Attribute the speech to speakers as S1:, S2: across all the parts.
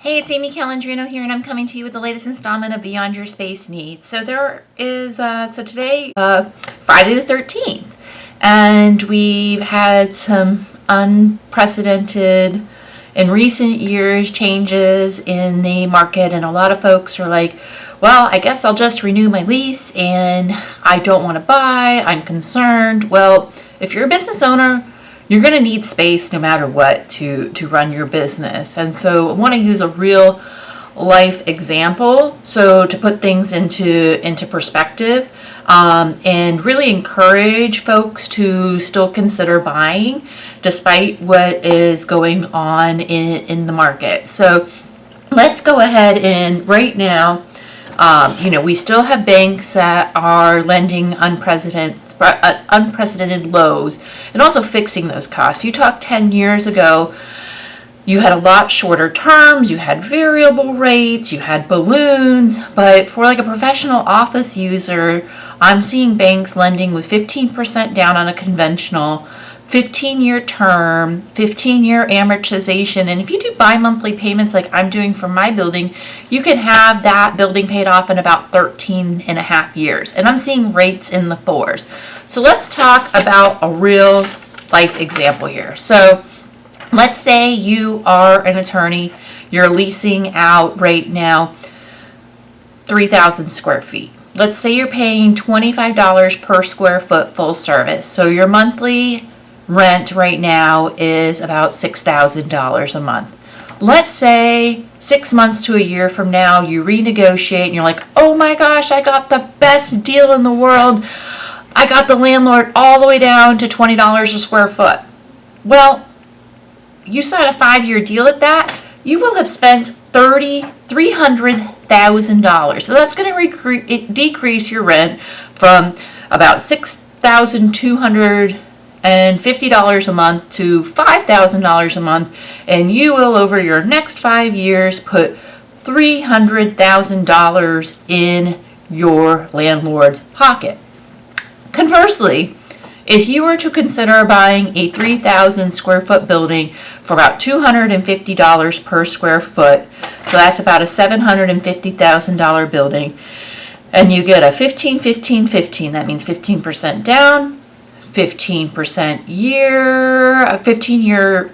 S1: Hey, it's Amy Calandrino here, and I'm coming to you with the latest installment of Beyond Your Space Needs. So today, Friday the 13th, and we've had some unprecedented, in recent years, changes in the market, and a lot of folks are like, well, I guess I'll just renew my lease, and I don't want to buy, I'm concerned. Well, if you're a business owner, you're going to need space no matter what to run your business. And so I want to use a real life example so to put things into perspective, and really encourage folks to still consider buying despite what is going on in the market. So let's go ahead and right now, we still have banks that are lending unprecedented lows and also fixing those costs. You talked 10 years ago, you had a lot shorter terms, you had variable rates, you had balloons, but for like a professional office user, I'm seeing banks lending with 15% down on a conventional, 15-year term, 15-year amortization. And if you do bi-monthly payments like I'm doing for my building, you can have that building paid off in about 13 and a half years. And I'm seeing rates in the fours. So let's talk about a real life example here. So let's say you are an attorney, you're leasing out right now 3,000 square feet. Let's say you're paying $25 per square foot full service. So your monthly rent right now is about $6,000 a month. Let's say 6 months to a year from now, you renegotiate and you're like, oh my gosh, I got the best deal in the world. I got the landlord all the way down to $20 a square foot. Well, you sign a 5-year deal at that, you will have spent $300,000. So that's going to decrease your rent from about $6,250 a month to $5,000 a month, and you will over your next 5 years put $300,000 in your landlord's pocket. Conversely, if you were to consider buying a 3,000 square foot building for about $250 per square foot, so that's about a $750,000 building, and you get a 15-15-15, that means 15% down, 15% year, a 15-year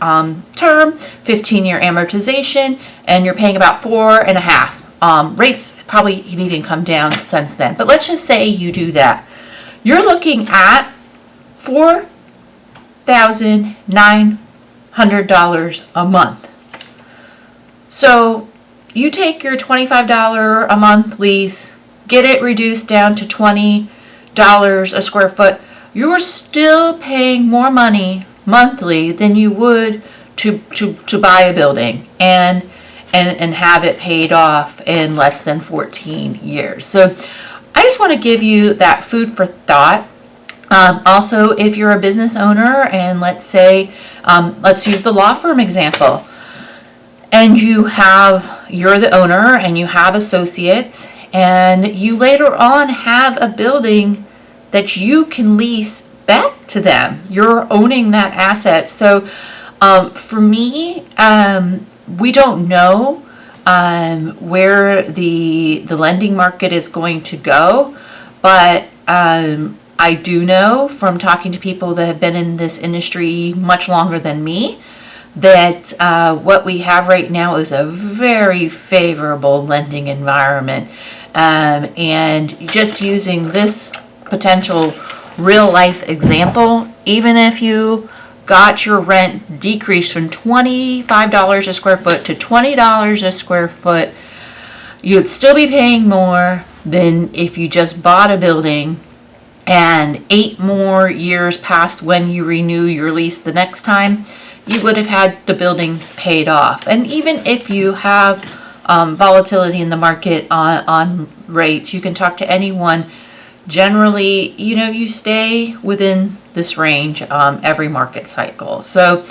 S1: term, 15-year amortization, and you're paying about 4.5. Rates probably have even come down since then. But let's just say you do that. You're looking at $4,900 a month. So you take your $25 a month lease, get it reduced down to $20 a square foot. You're still paying more money monthly than you would to buy a building and have it paid off in less than 14 years. So I just want to give you that food for thought. Also, if you're a business owner, and let's say, let's use the law firm example, and you're the owner and you have associates, and you later on have a building that you can lease back to them. You're owning that asset. So for me, we don't know where the lending market is going to go, but I do know from talking to people that have been in this industry much longer than me that what we have right now is a very favorable lending environment, and just using this potential real life example, even if you got your rent decreased from $25 a square foot to $20 a square foot, you'd still be paying more than if you just bought a building and 8 more years past when you renew your lease the next time, you would have had the building paid off. And even if you have volatility in the market on rates, you can talk to anyone. Generally, you stay within this range every market cycle. So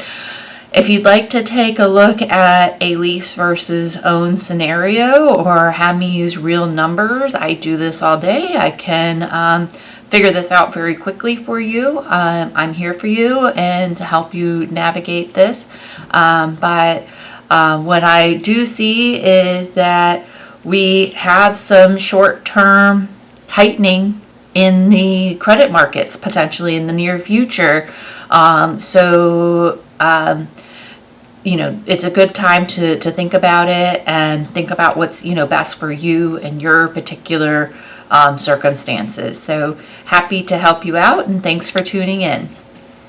S1: if you'd like to take a look at a lease versus own scenario or have me use real numbers, I do this all day. I can figure this out very quickly for you. I'm here for you and to help you navigate this. But What I do see is that we have some short-term tightening in the credit markets potentially in the near future. It's a good time to think about it and think about what's, best for you and your particular circumstances. So happy to help you out, and thanks for tuning in.